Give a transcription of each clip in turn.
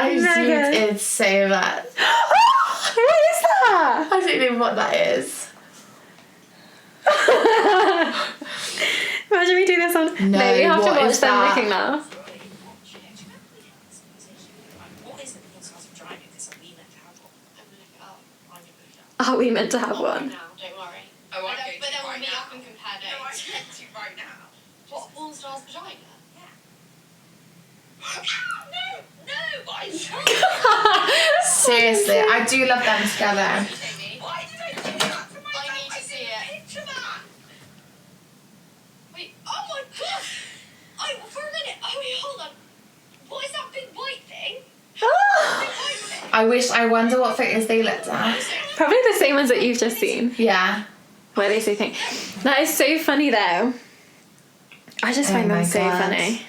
I zoomed in so much. What is that? I don't know what that is. Imagine we do this on... No, we have to what watch is them that? looking now. Are we meant to have one? Now, don't worry. Oh, I But then we'll meet up and compare No, I notes. get to right now. What, Porn Star's vagina? No, I Seriously, I do love them together. Why did I do that to myself? I need to see it. Picture that. Wait, oh my god! For a minute, wait, hold on. What is that big white thing? I wonder what photos they looked at. Probably the same ones that you've just seen. Yeah. Where they say things. That is so funny though. I just find them so funny.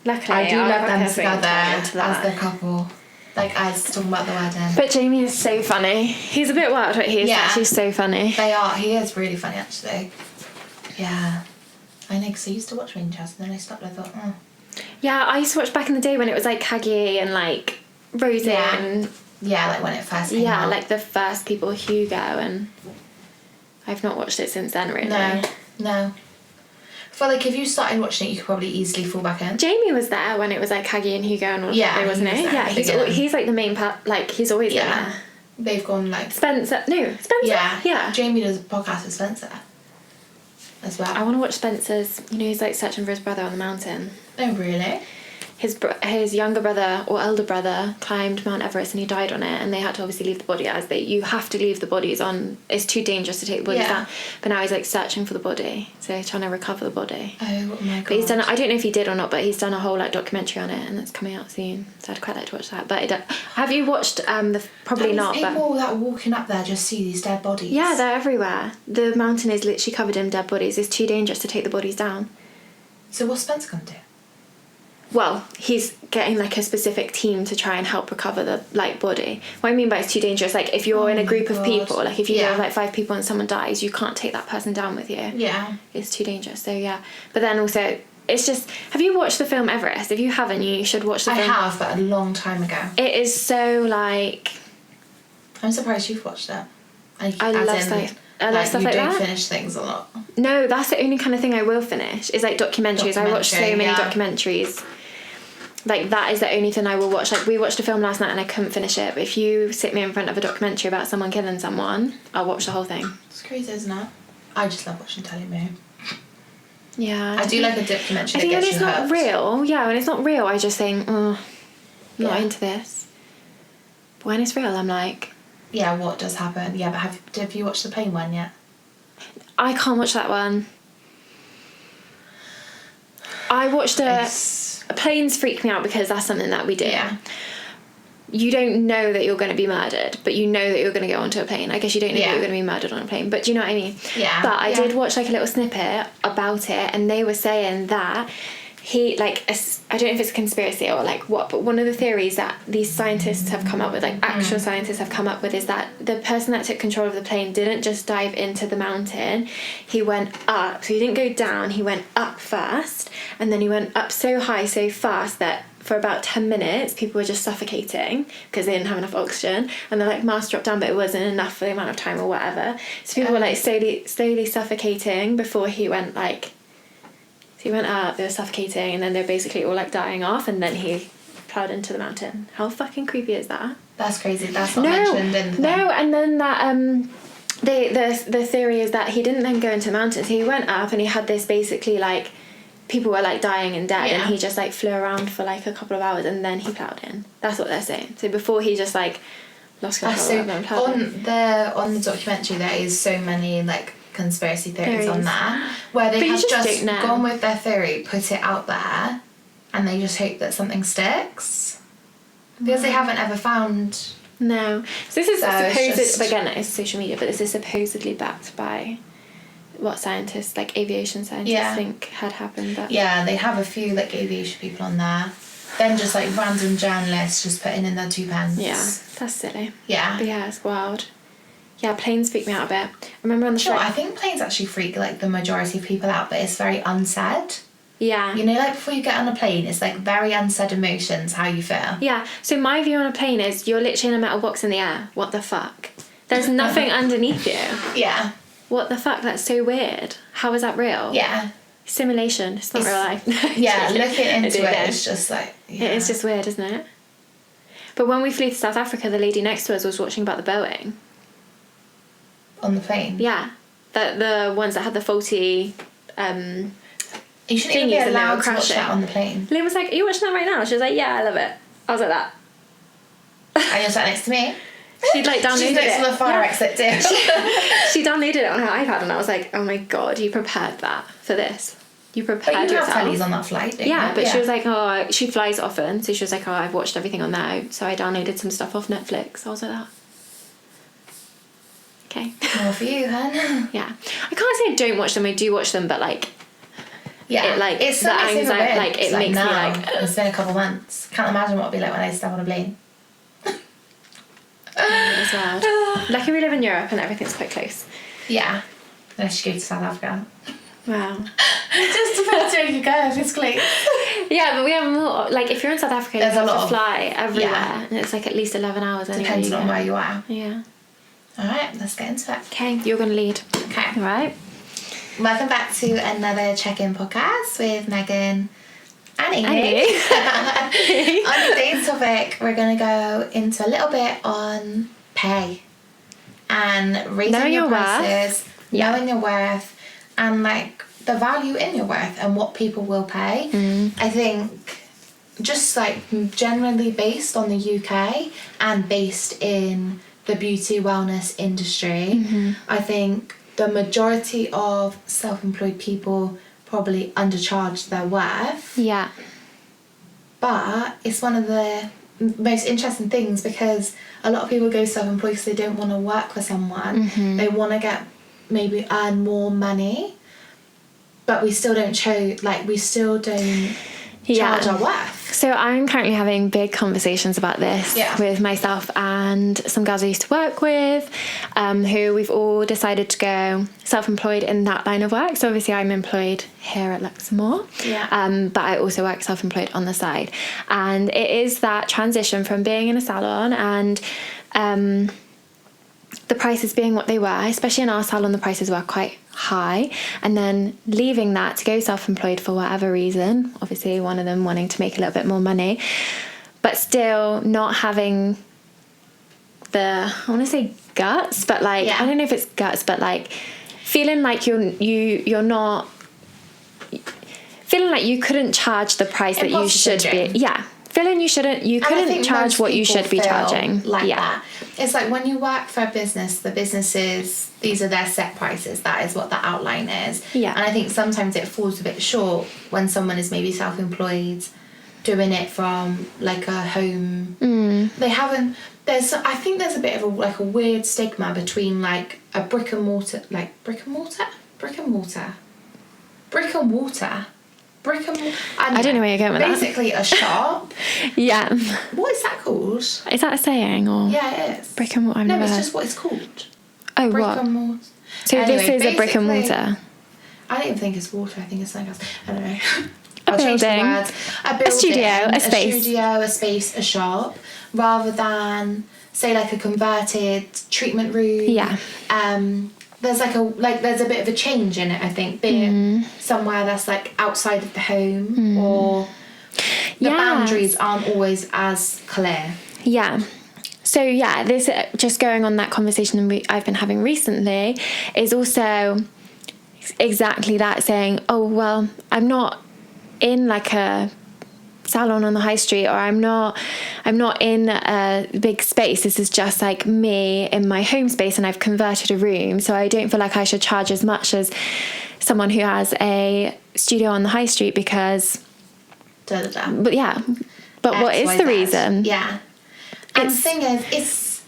Luckily, I do love them into together as that. the couple. Like, I was talking about the wedding. But Jamie is so funny. He's a bit wild, but he's actually so funny. They are. He is really funny, actually. Yeah. I know, because I used to watch Winchester, and then I stopped and I thought, oh. Yeah, I used to watch back in the day when it was like Caggy and like Rosie and... Yeah, like when it first came out. Yeah, like the first people, Hugo, and I've not watched it since then, really. No. I feel like if you started watching it, you could probably easily fall back in. Jamie was there when it was like Caggy and Hugo and all that, wasn't he? was there at the Yeah, beginning. he's like the main part, like he's always in there. They've gone like... Spencer. Yeah. Jamie does a podcast with Spencer as well. I want to watch Spencer's, he's like searching for his brother on the mountain. Oh, really? His younger brother or elder brother climbed Mount Everest and he died on it, and they had to obviously leave the body you have to leave the bodies on. It's too dangerous to take the bodies down. But now he's like searching for the body, so he's trying to recover the body. Oh my god! But he's done. I don't know if he did or not, but he's done a whole like documentary on it, and it's coming out soon. So I'd quite like to watch that. But have you watched probably not? People that are walking up there just see these dead bodies. Yeah, they're everywhere. The mountain is literally covered in dead bodies. It's too dangerous to take the bodies down. So what's Spencer gonna do? Well, he's getting like a specific team to try and help recover the like body. What I mean by it's too dangerous, like if you're in a group of people, like if you have like 5 people and someone dies, you can't take that person down with you. Yeah. It's too dangerous. So yeah. But then also, it's just, have you watched the film Everest? If you haven't, you should watch the film. I have, but a long time ago. It is so like... I'm surprised you've watched it. I love stuff like that. You don't finish things a lot. No, that's the only kind of thing I will finish, is like documentaries. I watch so many documentaries. Like, that is the only thing I will watch. Like, we watched a film last night and I couldn't finish it. But if you sit me in front of a documentary about someone killing someone, I'll watch the whole thing. It's crazy, isn't it? I just love watching telly movie. Yeah. I do like a documentary that I think when gets it's you not hooked. real, when it's not real, I just think, not into this. But when it's real, I'm like... Yeah, what does happen? Yeah, but have you watched the plane one yet? I can't watch that one. I watched planes freak me out because that's something that we do. Yeah. You don't know that you're going to be murdered, but you know that you're going to go onto a plane. I guess you don't know that you're going to be murdered on a plane, but do you know what I mean? Yeah. But I did watch like a little snippet about it, and they were saying that he, like, I don't know if it's a conspiracy or like what, but one of the theories that these scientists have come up with, like actual scientists have come up with, is that the person that took control of the plane didn't just dive into the mountain, he went up. So he didn't go down, he went up first, and then he went up so high, so fast that for about 10 minutes people were just suffocating because they didn't have enough oxygen, and they're like, mask dropped down, but it wasn't enough for the amount of time or whatever. So people were like slowly suffocating before he went like... So he went up, they were suffocating, and then they're basically all like dying off, and then he plowed into the mountain. How fucking creepy is that? That's crazy. That's not mentioned in the thing. No, and then that the theory is that he didn't then go into the mountain. So he went up and he had this basically like people were like dying and dead, and he just like flew around for like a couple of hours and then he plowed in. That's what they're saying. So before he just like lost control and plowed in. On the documentary there is so many like conspiracy theories on that, where they have just gone with their theory, put it out there, and they just hope that something sticks, because they haven't ever found... No. So this is supposed... Again, it's social media, but this is supposedly backed by what scientists, like aviation scientists, think had happened. But yeah, they have a few like aviation people on there. Then just like random journalists just putting in their 2 pence. Yeah, that's silly. Yeah. But yeah, it's wild. Yeah, planes freak me out a bit. I remember on the show... I think planes actually freak like the majority of people out, but it's very unsaid. Yeah. You know, like before you get on a plane, it's like very unsaid emotions, how you feel. Yeah. So my view on a plane is you're literally in a metal box in the air. What the fuck? There's nothing underneath you. Yeah. What the fuck? That's so weird. How is that real? Yeah. Simulation. It's not real life. Yeah, looking into it, it's just like... Yeah. It is just weird, isn't it? But when we flew to South Africa, the lady next to us was watching about the Boeing. On the plane? Yeah. The ones that had the faulty... you shouldn't even be allowed to watch that on the plane. Liam was like, are you watching that right now? She was like, yeah, I love it. I was like that. And you're sat next to me? She'd like downloaded She's next to the fire exit too. She downloaded it on her iPad and I was like, oh my God, you prepared that for this. You prepared but you yourself. have tellies on that flight, don't yeah, you? but she was like, oh, she flies often. So she was like, oh, I've watched everything on there. So I downloaded some stuff off Netflix. I was like that. Okay. More for you, hun. Yeah. I can't say I don't watch them. I do watch them, but like... Yeah, it, like, it's the anxiety, like, it makes me like... It's been a couple months. Can't imagine what it'd be like when I step on a plane. As well. Lucky we live in Europe and everything's quite close. Yeah. Unless you go to South Africa. Wow. It just depends where you go, if it's close. Yeah, but we have more... Like, if you're in South Africa, there's you have to fly everywhere. Yeah. And it's like at least 11 hours anyway. Depends on where you are. Yeah. Alright, let's get into it. Okay, you're going to lead. Okay. All right. Welcome back to another check-in podcast with Megan and Amy. On today's topic, we're going to go into a little bit on pay and raising knowing your your prices, worth. Yeah. knowing your worth, and like the value in your worth and what people will pay. I think just like generally based on the UK and based in the beauty wellness industry, I think the majority of self-employed people probably undercharge their worth. Yeah. But it's one of the most interesting things because a lot of people go self-employed because they don't want to work for someone. They want to maybe earn more money, but we still don't charge our worth. So I'm currently having big conversations about this with myself and some girls I used to work with, who we've all decided to go self-employed in that line of work. So obviously I'm employed here at Luxe, but I also work self-employed on the side. And it is that transition from being in a salon and the prices being what they were, especially in our salon, the prices were quite high, and then leaving that to go self-employed for whatever reason, obviously one of them wanting to make a little bit more money, but still not having the, I want to say guts, but like, I don't know if it's guts, but like feeling like you're not, feeling like you couldn't charge the price that you should be. Yeah. Feeling you couldn't charge what you should be charging. Like that. It's like when you work for a business, the businesses, these are their set prices. That is what the outline is. Yeah. And I think sometimes it falls a bit short when someone is maybe self-employed, doing it from like a home. They haven't. I think there's a bit of a weird stigma between like a brick and mortar. I don't know where you're going with that. Basically a shop. Yeah. What is that called? Is that a saying or? Yeah, it is. Brick and mortar. No, it's just what it's called. Oh, brick what? and mortar. So anyway, this is a brick and mortar. I don't even think it's water. I think it's something else. I don't know. A building. A studio. A space. A studio, a space, a shop, rather than say like a converted treatment room. Yeah. There's there's a bit of a change in it, I think, being somewhere that's like outside of the home or the boundaries aren't always as clear. Yeah. So yeah, this just going on that conversation I've been having recently is also exactly that, saying, oh well, I'm not in like a salon on the high street, or I'm not in a big space. This is just like me in my home space, and I've converted a room, so I don't feel like I should charge as much as someone who has a studio on the high street because but what is the reason? Yeah. And the thing is,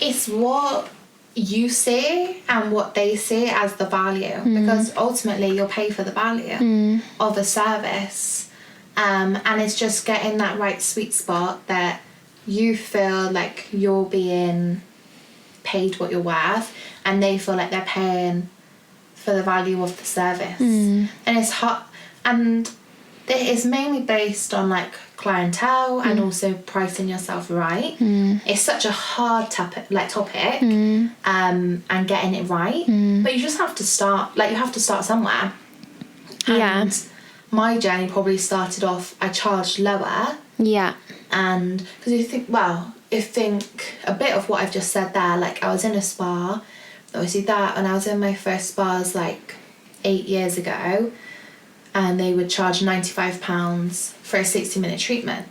it's what you see and what they see as the value, because ultimately you'll pay for the value of a service. And it's just getting that right sweet spot that you feel like you're being paid what you're worth, and they feel like they're paying for the value of the service. And it's hot. And it's mainly based on like clientele and also pricing yourself right. It's such a hard topic and getting it right, but you just have to start, like you have to start somewhere. And my journey probably started off, I charged lower, and because you think a bit of what I've just said there, like I was in a spa, obviously that, and I was in my first spas like 8 years ago, and they would charge £95 for a 60-minute treatment.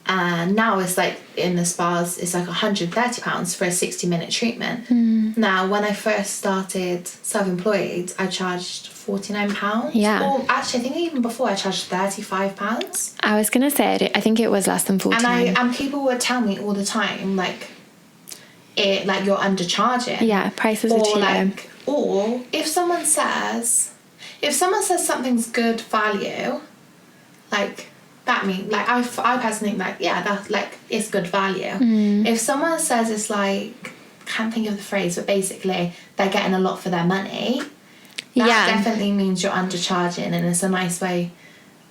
And now it's like in the spas, it's like £130 for a 60-minute treatment. Now, when I first started self-employed, I charged £49. Yeah. Or actually, I think even before I charged £35. I was gonna say, I think it was less than 49. And people would tell me all the time, like you're undercharging. Yeah, prices are too low. Or if someone says something's good value, like that means, like I personally think like, yeah, that's like, it's good value. If someone says it's like, can't think of the phrase, but basically they're getting a lot for their money, that definitely means you're undercharging, and it's a nice way.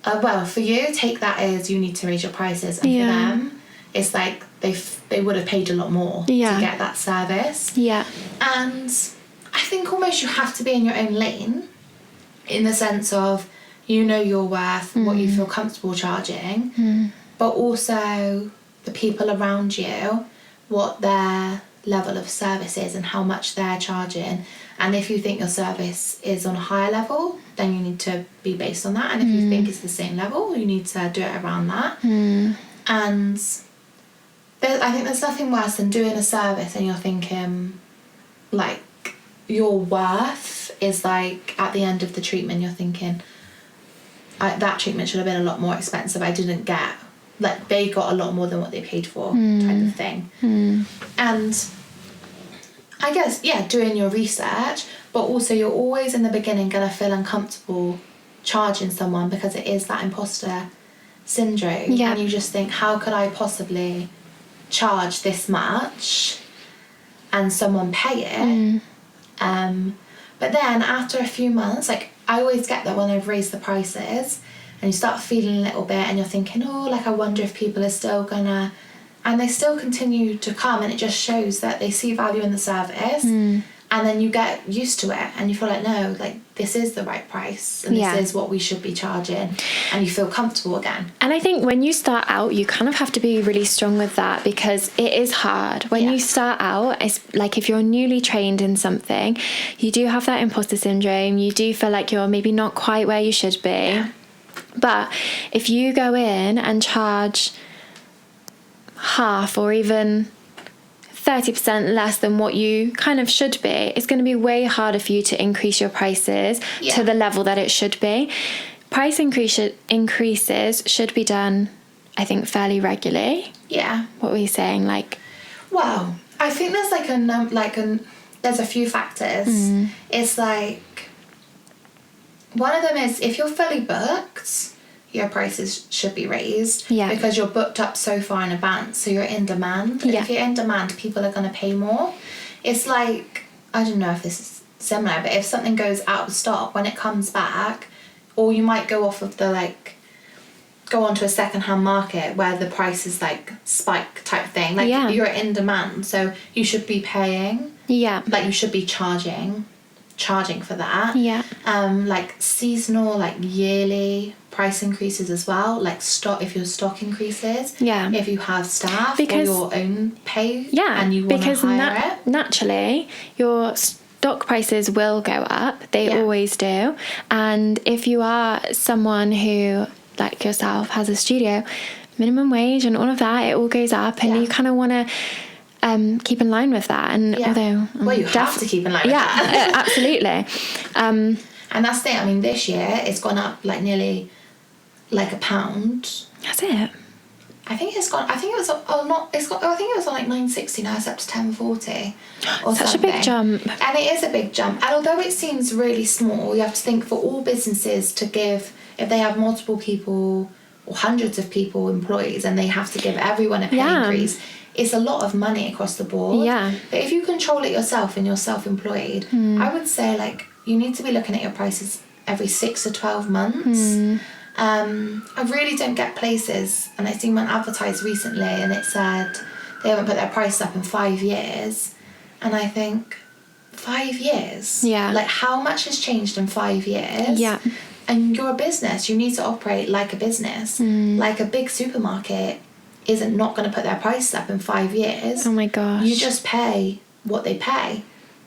For you, take that as you need to raise your prices, and for them, it's like they would have paid a lot more to get that service. Yeah. And I think almost you have to be in your own lane, in the sense of, you know your worth, what you feel comfortable charging, but also the people around you, what their level of service is and how much they're charging. And if you think your service is on a higher level, then you need to be based on that. And if you think it's the same level, you need to do it around that. And I think there's nothing worse than doing a service and you're thinking, like, your worth is like, at the end of the treatment, you're thinking, that treatment should have been a lot more expensive. I didn't get, like, they got a lot more than what they paid for, type of thing. And I guess, doing your research, but also you're always in the beginning going to feel uncomfortable charging someone, because it is that imposter syndrome. And you just think, how could I possibly charge this much and someone pay it? But then after a few months, like, I always get that when I've raised the prices and you start feeling a little bit and you're thinking, I wonder if people are still gonna, and they still continue to come, and it just shows that they see value in the service. And then you get used to it and you feel like, no, like, this is the right price and this is what we should be charging, and you feel comfortable again. And I think when you start out, you kind of have to be really strong with that, because it is hard. When you start out, it's like, if you're newly trained in something, you do have that imposter syndrome. You do feel like you're maybe not quite where you should be. Yeah. But if you go in and charge half or even 30% less than what you kind of should be, it's going to be way harder for you to increase your prices to the level that it should be. Price increases should be done, I think, fairly regularly. Yeah. What were you saying? Like, well, I think there's there's a few factors. It's like, one of them is, if you're fully booked, your prices should be raised, because you're booked up so far in advance, so you're in demand. And if you're in demand, people are going to pay more. It's like, I don't know if this is similar, but if something goes out of stock, when it comes back, or you might go off of go onto a second-hand market where the price is like spike type thing. Like, you're in demand, so you should be paying. Like, you should be charging for that. Like seasonal, like yearly price increases as well, like if your stock increases, if you have staff, because, or your own pay, and you want to hire it. Naturally, your stock prices will go up. They always do. And if you are someone who, like yourself, has a studio, minimum wage and all of that, it all goes up, and you kind of want to keep in line with that. And although, well, you have to keep in line with that. Absolutely. And that's the thing. I mean, this year it's gone up like nearly like £1. That's it. I think it's gone. I think it was. I think it was on like £9.60. Now it's up to £10.40. Such a big jump. And it is a big jump. And although it seems really small, you have to think, for all businesses to give, if they have multiple people or hundreds of people, employees, and they have to give everyone a pay increase, it's a lot of money across the board. But if you control it yourself and you're self-employed, I would say, like, you need to be looking at your prices every 6 to 12 months. I really don't get places, and I've seen one advertised recently and it said they haven't put their price up in 5 years, and I think 5 years? Yeah. Like, how much has changed in 5 years? Yeah. And you're a business, you need to operate like a business. Like a big supermarket isn't not going to put their prices up in 5 years. Oh my gosh. You just pay what they pay,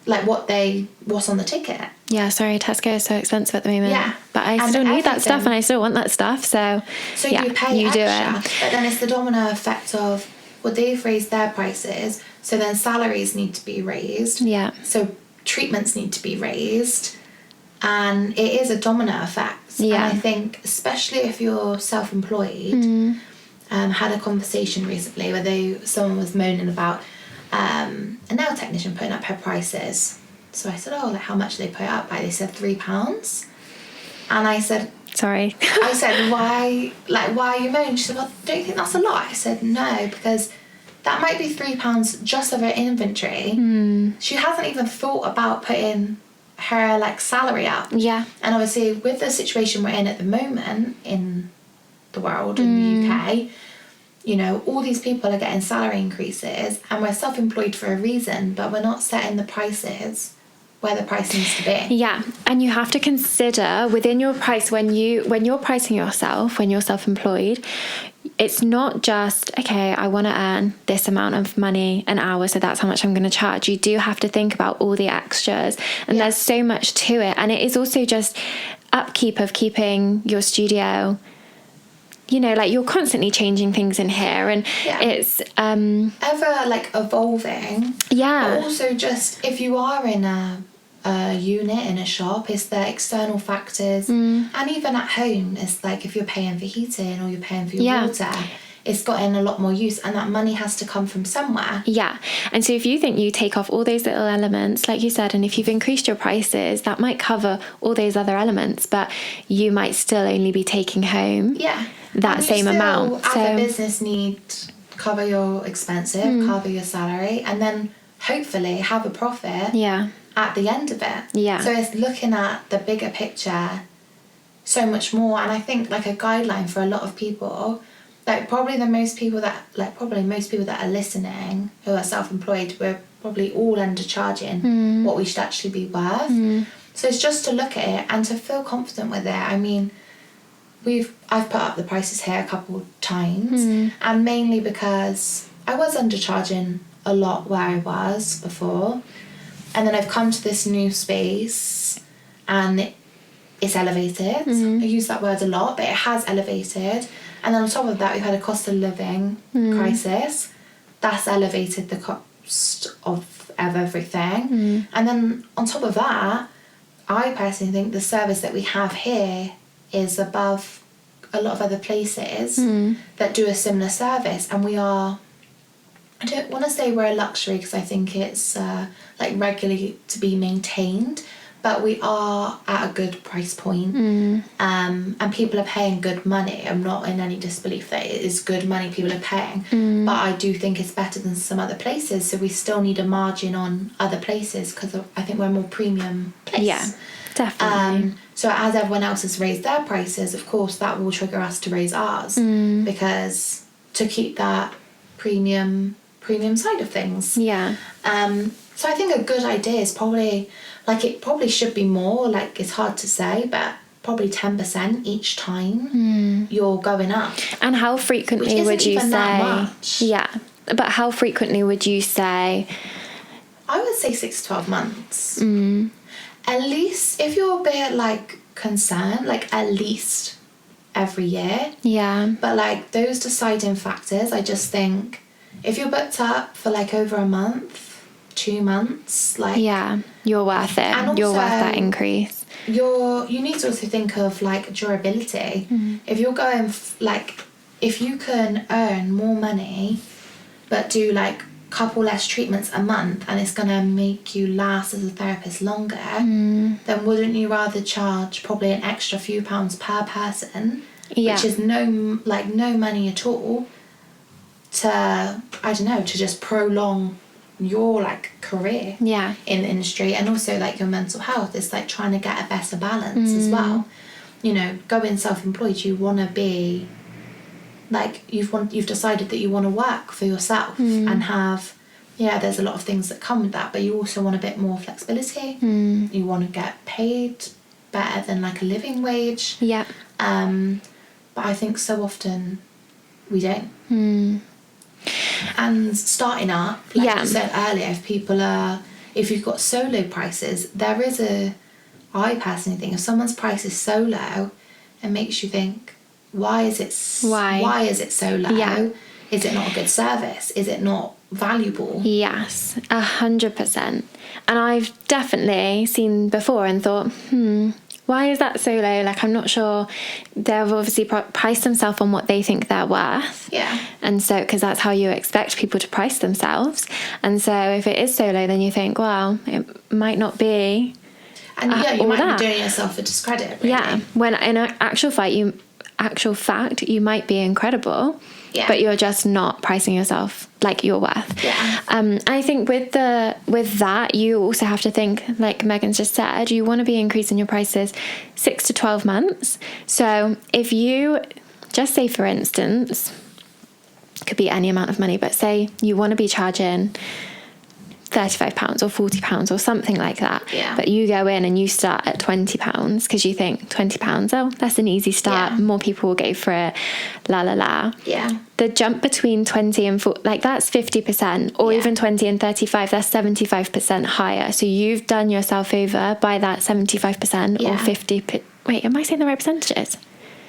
like what's on the ticket. Yeah, sorry, Tesco is so expensive at the moment. Yeah. But I still need that stuff and I still want that stuff, so yeah, you pay you extra, do it. but then it's the domino effect of, well, they've raised their prices, so then salaries need to be raised. Yeah. So treatments need to be raised, and it is a domino effect. Yeah. And I think, especially if you're self-employed, had a conversation recently where someone was moaning about a nail technician putting up her prices. So I said, oh, like, how much they put it up by? They said £3. And I said, sorry. I said, why are you moaning? She said, well, don't you think that's a lot? I said, no, because that might be £3 just of her inventory. She hasn't even thought about putting her, like, salary up. Yeah. And obviously, with the situation we're in at the moment in the world, in the UK, you know, all these people are getting salary increases, and we're self-employed for a reason, but we're not setting the prices where the price needs to be. Yeah, and you have to consider within your price, when you're pricing yourself, when you're self-employed, it's not just, okay, I want to earn this amount of money an hour, so that's how much I'm going to charge. You do have to think about all the extras, and there's so much to it. And it is also just upkeep of keeping your studio, you know, like, you're constantly changing things in here, and it's ever, like, evolving. Yeah. But also, just if you are in a unit in a shop, it's the external factors, and even at home, it's like if you're paying for heating or you're paying for your water, it's gotten a lot more use, and that money has to come from somewhere. Yeah. And so if you think you take off all those little elements, like you said, and if you've increased your prices, that might cover all those other elements, but you might still only be taking home that same amount. As so a business, need cover your expenses, cover your salary, and then hopefully have a profit at the end of it. Yeah. So it's looking at the bigger picture so much more. And I think, like, a guideline for a lot of people, like, probably most people that are listening who are self-employed, we're probably all undercharging what we should actually be worth. So it's just to look at it and to feel confident with it. I mean, I've put up the prices here a couple times, and mainly because I was undercharging a lot where I was before, and then I've come to this new space and it's elevated. I use that word a lot, but it has elevated. And then on top of that, we've had a cost of living crisis. That's elevated the cost of everything. And then on top of that, I personally think the service that we have here is above a lot of other places that do a similar service. And we are, I don't want to say we're a luxury, because I think it's like regularly to be maintained, but we are at a good price point. And people are paying good money. I'm not in any disbelief that it is good money people are paying, but I do think it's better than some other places, so we still need a margin on other places, because I think we're a more premium place. Yeah, definitely. So as everyone else has raised their prices, of course that will trigger us to raise ours, because to keep that premium side of things. So I think a good idea is probably, like, it probably should be more, like, it's hard to say, but probably 10% each time you're going up. And how frequently would you say? That much. Yeah, but how frequently would you say? I would say 6 to 12 months. At least, if you're a bit, like, concerned, like, at least every year. Yeah. But, like, those deciding factors, I just think, if you're booked up for, like, over a month, 2 months, like, you're worth it. And also, you're worth that increase. You need to also think of, like, durability. If you're going if you can earn more money but do, like, couple less treatments a month, and it's gonna make you last as a therapist longer, then wouldn't you rather charge probably an extra few pounds per person, which is no money at all, to, I don't know, to just prolong your, like, career in the industry, and also, like, your mental health is, like, trying to get a better balance as well. you know, going self-employed, you want to be like, you've decided that you want to work for yourself and have, there's a lot of things that come with that, but you also want a bit more flexibility. You want to get paid better than like a living wage. Yeah. But I think so often we don't. And starting up, like you said earlier, if you've got so low prices, I personally think if someone's price is so low, it makes you think, why is it so low? Yeah. Is it not a good service? Is it not valuable? Yes, 100%. And I've definitely seen before and thought, why is that so low? Like, I'm not sure. They've obviously priced themselves on what they think they're worth. Yeah. And so, because that's how you expect people to price themselves. And so if it is so low, then you think, well, it might not be. And you might be doing yourself a discredit, really. Yeah. When in actual fact, you might be incredible. Yeah. But you're just not pricing yourself like you're worth. Yeah. I think with that, you also have to think, like Megan's just said, you want to be increasing your prices 6 to 12 months. So if you just say, for instance, could be any amount of money, but say you want to be charging £35 or £40 or something like that. Yeah. But you go in and you start at £20 because you think £20, oh, that's an easy start. Yeah. More people will go for it. La la la. Yeah. The jump between 20 and 40, like that's 50%, or even 20 and 35, that's 75% higher. So you've done yourself over by that 75% or 50. Wait, am I saying the right percentages?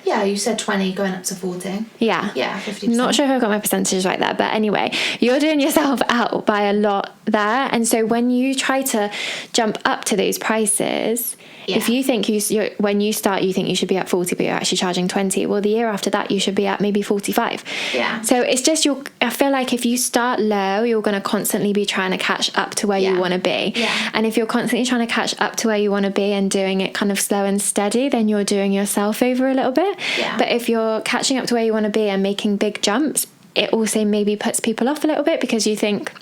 Yeah, you said 20 going up to 40. Yeah. Yeah, 50%. Not sure if I've got my percentages right there, but anyway, you're doing yourself out by a lot there. And so when you try to jump up to those prices, if you think when you start, you think you should be at 40, but you're actually charging 20, well, the year after that, you should be at maybe 45. Yeah. So it's just, I feel like if you start low, you're going to constantly be trying to catch up to where you want to be. Yeah. And if you're constantly trying to catch up to where you want to be and doing it kind of slow and steady, then you're doing yourself over a little bit. Yeah. But if you're catching up to where you want to be and making big jumps, it also maybe puts people off a little bit because you think,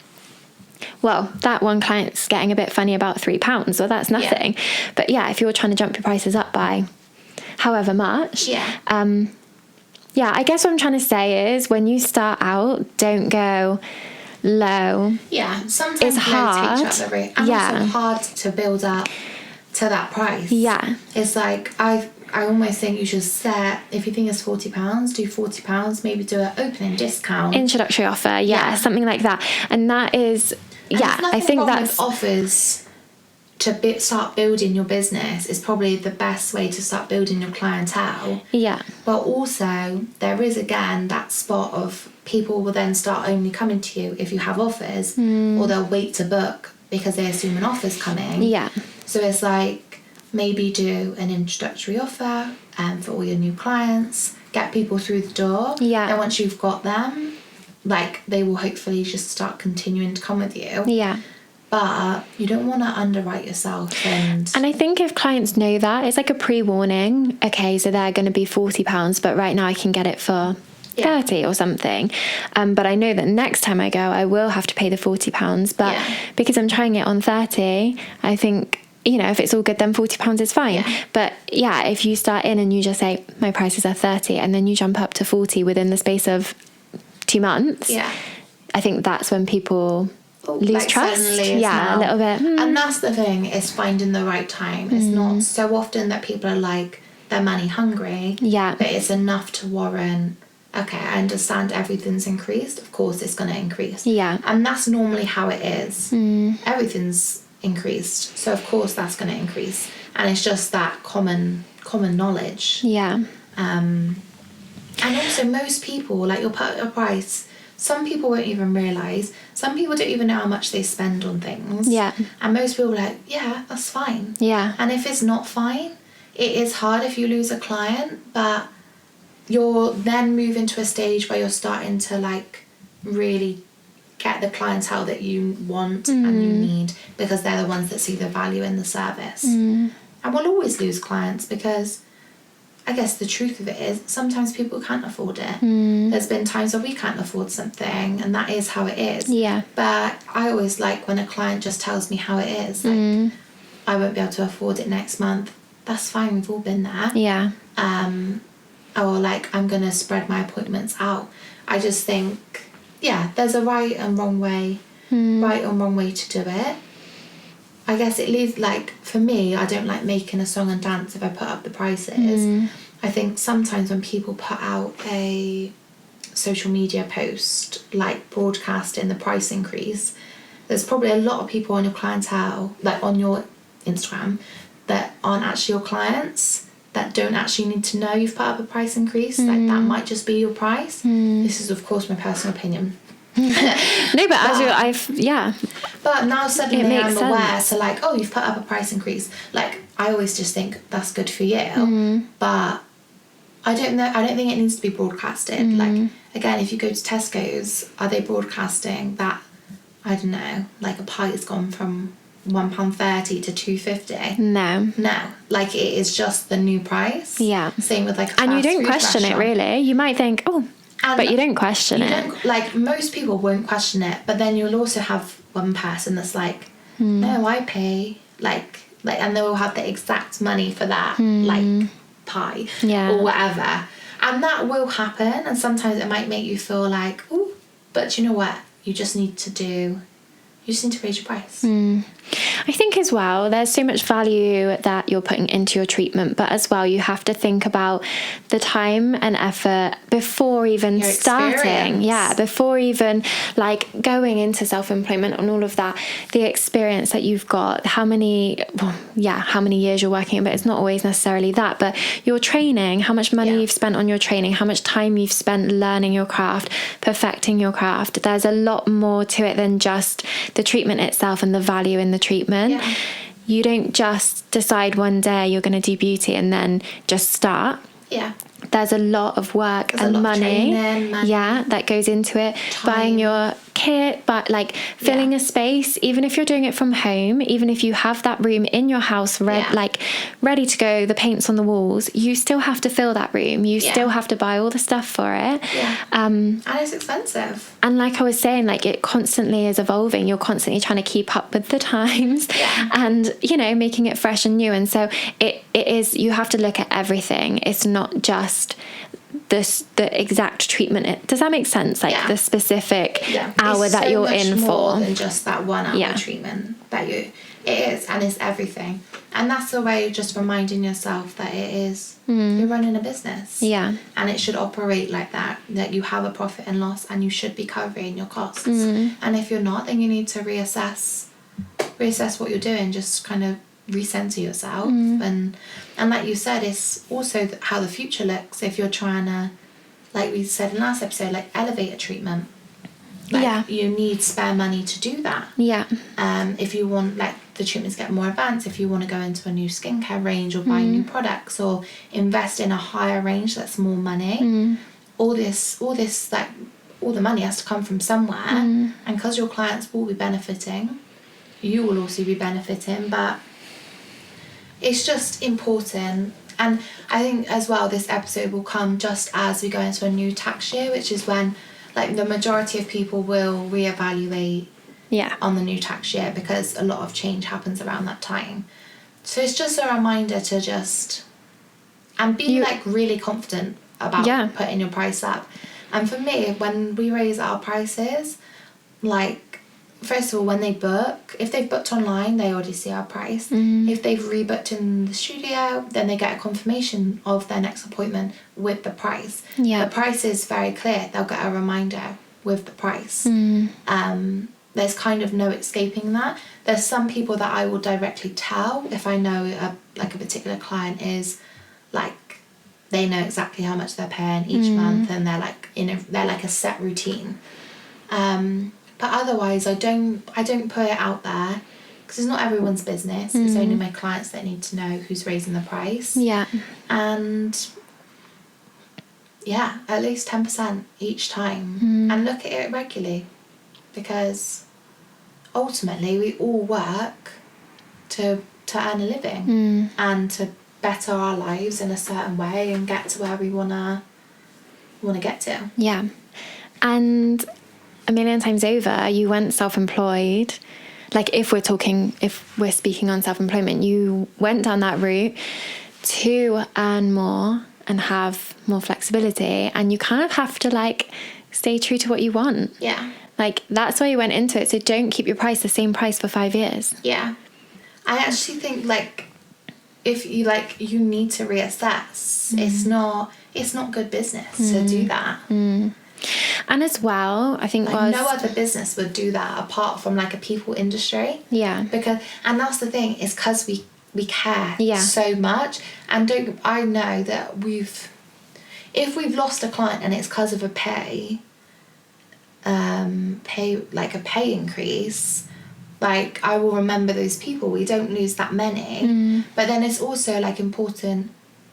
well, that one client's getting a bit funny about £3, well, that's nothing. Yeah. But if you're trying to jump your prices up by however much, I guess what I'm trying to say is when you start out, don't go low. Yeah, sometimes it's hard. And also hard to build up to that price. Yeah. It's like, I almost think you should set, if you think it's £40, do £40, maybe do an opening discount. Introductory offer, something like that. And that is, I think that's... offers to start building your business is probably the best way to start building your clientele. Yeah. But also, there is, again, that spot of people will then start only coming to you if you have offers, or they'll wait to book because they assume an offer's coming. Yeah. So it's like, maybe do an introductory offer for all your new clients, get people through the door. Yeah. And once you've got them, like, they will hopefully just start continuing to come with you. Yeah. But you don't want to underwrite yourself. And I think if clients know that, it's like a pre-warning. Okay, so they're going to be £40, but right now I can get it for 30 or something. But I know that next time I go, I will have to pay the £40. But because I'm trying it on 30, I think... if it's all good, then £40 is fine. Yeah. But if you start in and you just say, my prices are 30, and then you jump up to 40 within the space of 2 months, I think that's when people lose trust. A little bit. And that's the thing, is finding the right time. It's not so often that people are like, they're money hungry. Yeah. But it's enough to warrant, okay, I understand everything's increased. Of course it's going to increase. Yeah. And that's normally how it is. Everything's increased, so of course that's going to increase, and it's just that common knowledge. And also most people, like, you'll put a price, some people won't even realise, some people don't even know how much they spend on things, and most people are like, that's fine. And if it's not fine, it is hard if you lose a client, but you're then moving to a stage where you're starting to, like, really get the clientele that you want and you need, because they're the ones that see the value in the service. And we'll always lose clients because I guess the truth of it is sometimes people can't afford it. There's been times where we can't afford something, and that is how it is. But I always like when a client just tells me how it is. Like, I won't be able to afford it next month. that's fine, we've all been there. Yeah. Or like, I'm going to spread my appointments out. I just think, yeah, there's a right and wrong way to do it. I guess it leaves, like, for me, I don't like making a song and dance if I put up the prices. I think sometimes when people put out a social media post, like broadcasting the price increase, there's probably a lot of people on your clientele, like on your Instagram, that aren't actually your clients, that don't actually need to know you've put up a price increase. Like, that might just be your price. This is, of course, my personal opinion. No, but But now suddenly I'm aware, sense. so like, oh, you've put up a price increase. Like, I always just think that's good for you. But I don't know, I don't think it needs to be broadcasted. Like, again, if you go to Tesco's, are they broadcasting that, I don't know, like a pie has gone from £1.30 to £2.50? No, like, it is just the new price. Yeah. Same with like a and you fast don't food question restaurant. it, really. You might think, but you don't question it. Like, most people won't question it, but then you'll also have one person that's like, no, I pay like, and they will have the exact money for that like pie or whatever, and that will happen. And sometimes it might make you feel like, oh, but you know what, you just need to raise your price. I think as well, there's so much value that you're putting into your treatment, but as well, you have to think about the time and effort before even Your starting. experience. Yeah, before even like going into self-employment and all of that, the experience that you've got, how many years you're working, but it's not always necessarily that, but your training, how much money you've spent on your training, how much time you've spent learning your craft, perfecting your craft. There's a lot more to it than just the treatment itself and the value in the treatment. You don't just decide one day you're going to do beauty and then just start. There's a lot of work and money that goes into it. Time. Buying your kit, but like filling a space, even if you're doing it from home, even if you have that room in your house ready to go, the paint's on the walls, you still have to fill that room. You still have to buy all the stuff for it. And it's expensive. And like I was saying, like, it constantly is evolving. You're constantly trying to keep up with the times and, you know, making it fresh and new. And so it is, you have to look at everything. It's not just the exact treatment. Does that make sense? Like the specific hour it's that so you're much in more for than just that 1 hour treatment that it is, and it's everything. And that's the way, just reminding yourself that it is, you're running a business, and it should operate like that you have a profit and loss, and you should be covering your costs. And if you're not, then you need to reassess what you're doing. Just kind of recenter yourself, and like you said, it's also how the future looks. If you're trying to, like we said in last episode, like elevate a treatment, you need spare money to do that. If you want like the treatments get more advanced, if you want to go into a new skincare range or buy new products or invest in a higher range that's more money, all this like all the money has to come from somewhere, and because your clients will be benefiting, you will also be benefiting. But it's just important. And I think as well, this episode will come just as we go into a new tax year, which is when like the majority of people will reevaluate on the new tax year, because a lot of change happens around that time. So it's just a reminder to just and be like really confident about putting your price up. And for me, when we raise our prices, like, first of all, when they book, if they've booked online, they already see our price. If they've rebooked in the studio, then they get a confirmation of their next appointment with the price. The price is very clear. They'll get a reminder with the price. There's kind of no escaping that. There's some people that I will directly tell if I know a particular client is like, they know exactly how much they're paying each month, and they're like a set routine. But otherwise, I don't put it out there, because it's not everyone's business. It's only my clients that need to know who's raising the price. And at least 10% each time, and look at it regularly, because ultimately we all work to earn a living and to better our lives in a certain way and get to where we wanna get to. And a million times over, you went self-employed. like if we're speaking on self-employment, you went down that route to earn more and have more flexibility, and you kind of have to like stay true to what you want. Yeah. Like that's why you went into it. So don't keep your price the same price for 5 years. Yeah. I actually think like if you like, you need to reassess. It's not good business to do that. And as well, I think like no other business would do that apart from like a people industry. Yeah. And that's the thing, is because we care Yeah. so much. And I know that if we've lost a client and it's because of a pay increase, like I will remember those people. We don't lose that many. But then it's also like important,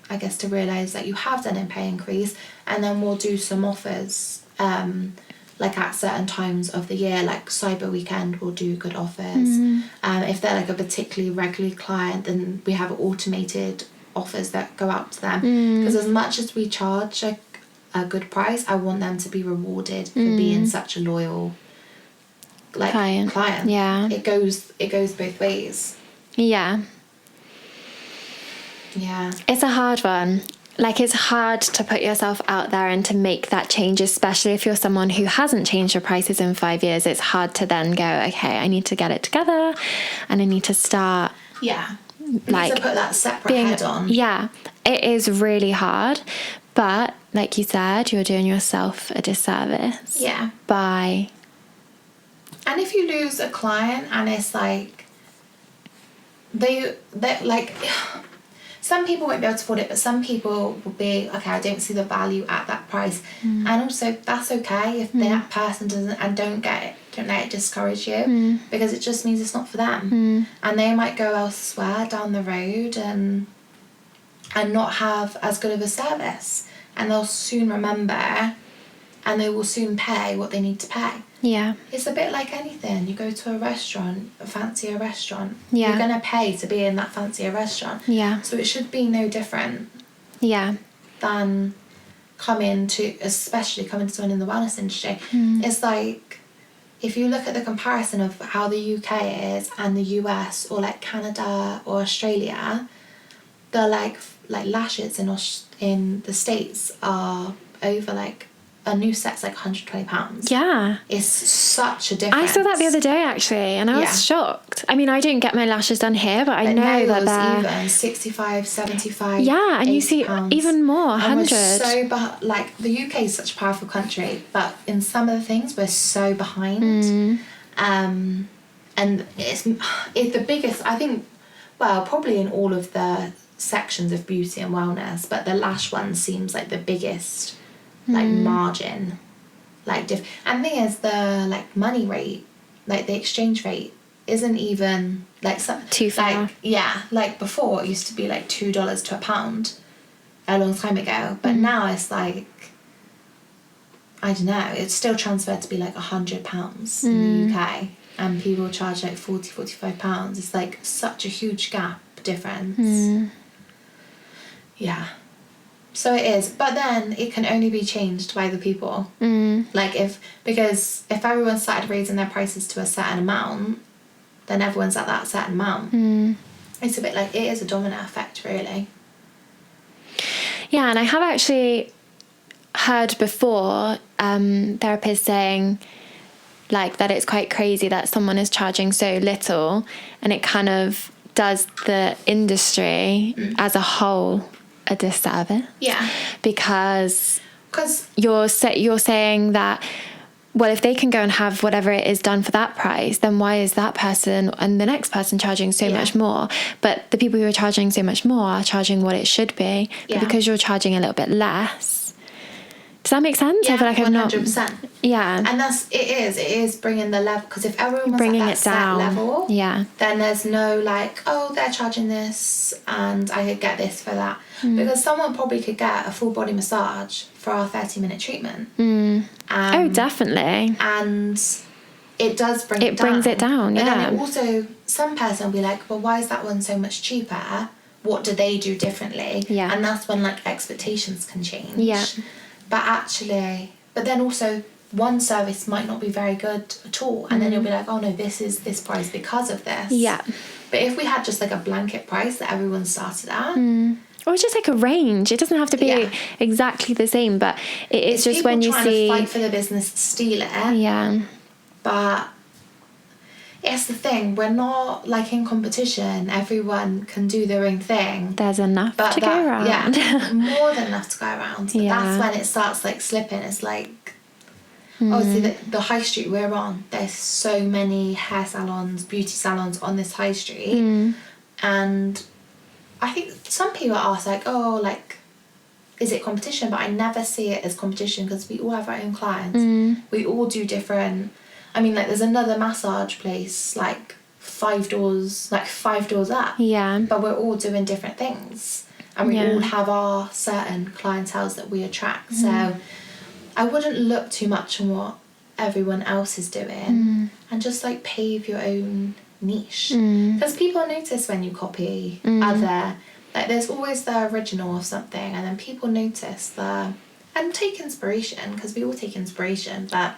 I guess, to realise that you have done a pay increase, and then we'll do some offers like at certain times of the year, like Cyber Weekend we'll do good offers. If they're like a particularly regular client, then we have automated offers that go out to them, because as much as we charge a good price, I want them to be rewarded for being such a loyal client. Yeah, it goes both ways. Yeah, it's a hard one. Like, it's hard to put yourself out there and to make that change, especially if you're someone who hasn't changed your prices in 5 years. It's hard to then go, okay, I need to get it together and I need to start. Yeah. Like, you need to put that separate head on. Yeah, it is really hard. But like you said, you're doing yourself a disservice. Yeah. By. And if you lose a client and it's like, they like, some people won't be able to afford it, but some people will be, okay, I don't see the value at that price. And also that's okay if that person doesn't, and don't let it discourage you, because it just means it's not for them. And they might go elsewhere down the road and not have as good of a service, and they'll soon remember and they will soon pay what they need to pay. Yeah. It's a bit like anything. You go to a restaurant, a fancier restaurant. Yeah. You're going to pay to be in that fancier restaurant. Yeah. So it should be no different. Yeah. Than especially coming to someone in the wellness industry. It's like, if you look at the comparison of how the UK is and the US, or like Canada or Australia, the like lashes in the States are over like, a new set's like £120. Yeah. It's such a difference. I saw that the other day actually, and I was shocked. I mean, I don't get my lashes done here, but I know that they're even 65, 75. Yeah, and you see even more, 100. And we're like, the UK is such a powerful country, but in some of the things we're so behind. And it's the biggest, I think, well, probably in all of the sections of beauty and wellness, but the lash one seems like the biggest. Like margin, like and the thing is, the like money rate, like the exchange rate, isn't even like too far. Like, yeah, like before it used to be like $2 to £1 a long time ago, but now it's like, I don't know, it's still transferred to be like £100 in the UK, and people charge like £40-45. It's like such a huge gap difference. Yeah. So it is, but then it can only be changed by the people. Like because if everyone started raising their prices to a certain amount, then everyone's at that certain amount. It's a bit like, it is a domino effect, really. Yeah, and I have actually heard before therapists saying like that it's quite crazy that someone is charging so little, and it kind of does the industry as a whole a disservice. Yeah. Because you're saying that, well, if they can go and have whatever it is done for that price, then why is that person and the next person charging so much more? But the people who are charging so much more are charging what it should be. But because you're charging a little bit less. Does that make sense? Yeah, I feel like 100%. Yeah. And it is bringing the level, because if everyone was bringing at that it down. set level, then there's no like, oh, they're charging this and I could get this for that. Because someone probably could get a full body massage for our 30-minute treatment. Oh, definitely. And it does bring it down. It brings it down, But then it also, some person will be like, well, why is that one so much cheaper? What do they do differently? Yeah. And that's when like expectations can change. Yeah. But then also one service might not be very good at all, and then you'll be like, oh no, this is this price because of this. Yeah. But if we had just like a blanket price that everyone started at, or just like a range, it doesn't have to be exactly the same, but it's just when you see trying to fight for the business to steal it. Yeah. But it's the thing, we're not like in competition, everyone can do their own thing. There's enough to go around. Yeah, more than enough to go around. But that's when it starts like slipping. It's like, obviously the high street we're on, there's so many hair salons, beauty salons on this high street. And I think some people ask like, oh, like, is it competition? But I never see it as competition because we all have our own clients. We all do different. I mean, like, there's another massage place, like, 5 doors up. Yeah. But we're all doing different things. And we all have our certain clienteles that we attract. So I wouldn't look too much on what everyone else is doing. And just, like, pave your own niche. Because people notice when you copy other... Like, there's always the original of something. And then people notice the... And take inspiration, because we all take inspiration. But...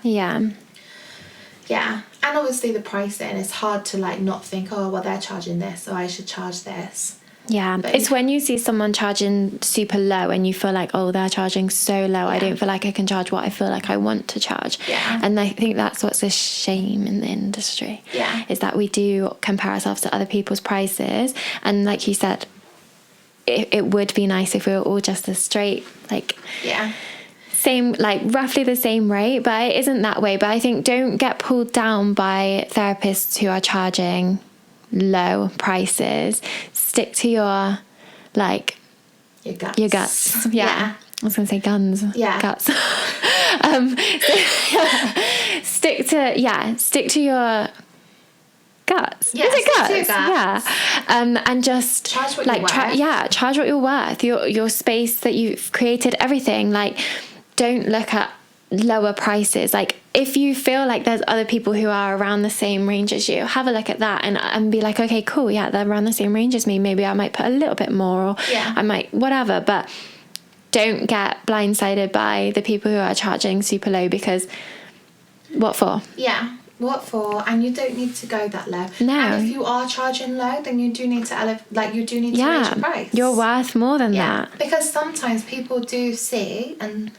Yeah, and obviously the pricing, it's hard to like not think, oh, well, they're charging this, so I should charge this. Yeah, but it's when you see someone charging super low and you feel like, oh, they're charging so low, I don't feel like I can charge what I feel like I want to charge. Yeah. And I think that's what's a shame in the industry. Yeah. Is that we do compare ourselves to other people's prices. And like you said, it would be nice if we were all just as straight, like... Yeah. Same, like roughly the same rate, but it isn't that way. But I think don't get pulled down by therapists who are charging low prices. Stick to your guts. Yeah. I was gonna say guns. Yeah. Guts. Stick to your guts. Yeah, is it guts? To your guts. Yeah. And just charge what you're worth. Charge what you're worth. Your space that you've created, everything. Like, don't look at lower prices. Like, if you feel like there's other people who are around the same range as you, have a look at that and be like, okay, cool, yeah, they're around the same range as me. Maybe I might put a little bit more, or I might whatever. But don't get blindsided by the people who are charging super low, because what for? Yeah. What for? And you don't need to go that low. No. And if you are charging low, then you do need to raise your price. You're worth more than that. Because sometimes people do see and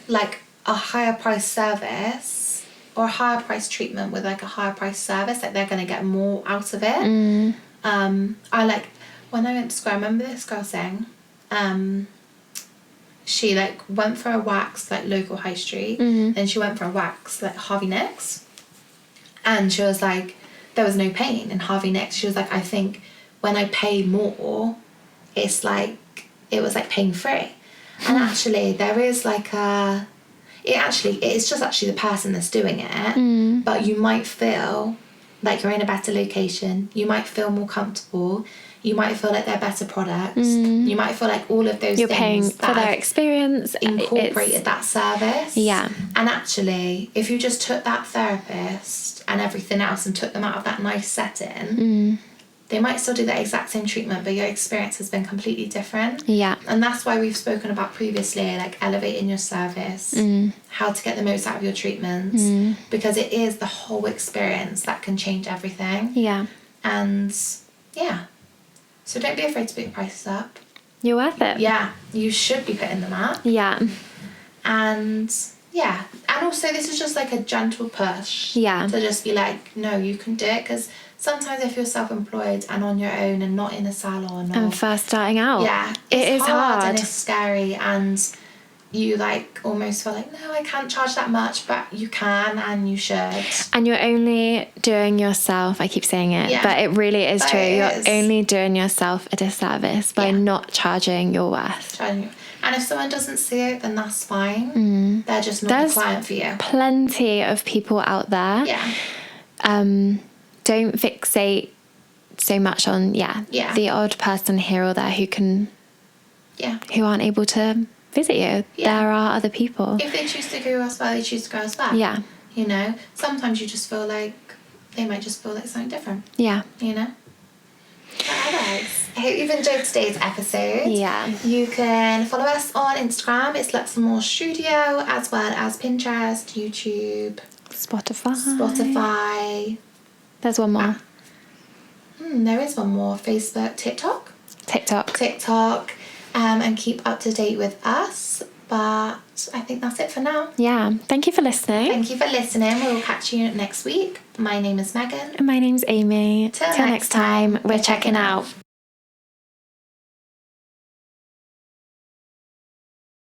like a higher price service or a higher price treatment with like a higher price service, like they're going to get more out of it. I like when I went to school, I remember this girl saying, she like went for a wax like local high street, then she went for a wax like Harvey Nicks. And she was like, there was no pain in Harvey Nicks. She was like, I think when I pay more, it's like, it was like pain free. And actually, there is like it's just actually the person that's doing it. But you might feel like you're in a better location. You might feel more comfortable. You might feel like they're better products. You might feel like all of those you're things paying that for their experience. Incorporated that service. Yeah. And actually, if you just took that therapist and everything else and took them out of that nice setting, they might still do the exact same treatment, but your experience has been completely different. Yeah. And that's why we've spoken about previously, like elevating your service, how to get the most out of your treatments, because it is the whole experience that can change everything. Yeah. And yeah. So don't be afraid to put your prices up. You're worth it. Yeah. You should be putting them up. Yeah. And yeah. And also this is just like a gentle push. Yeah. To just be like, no, you can do it, because sometimes if you're self-employed and on your own and not in a salon and first starting out, it is hard and it's scary, and you like almost feel like, no, I can't charge that much, but you can and you should. And you're only doing yourself, I keep saying it, but it really is true. You're only doing yourself a disservice by not charging your worth. And if someone doesn't see it, then that's fine. They're just not the client for you. Plenty of people out there. Yeah. Don't fixate so much on the odd person here or there who aren't able to visit you. There are other people. If they choose to go elsewhere, they choose to go elsewhere. Yeah. You know, sometimes you just feel like they might just feel like something different. Yeah. You know? Otherwise, I hope you've enjoyed today's episode. Yeah. You can follow us on Instagram. It's Luxe Studio, as well as Pinterest, YouTube, Spotify. There's one more. There is one more. Facebook, TikTok. And keep up to date with us. But I think that's it for now. Yeah. Thank you for listening. We'll catch you next week. My name is Megan. And my name's Amy. Till next time, we're checking out.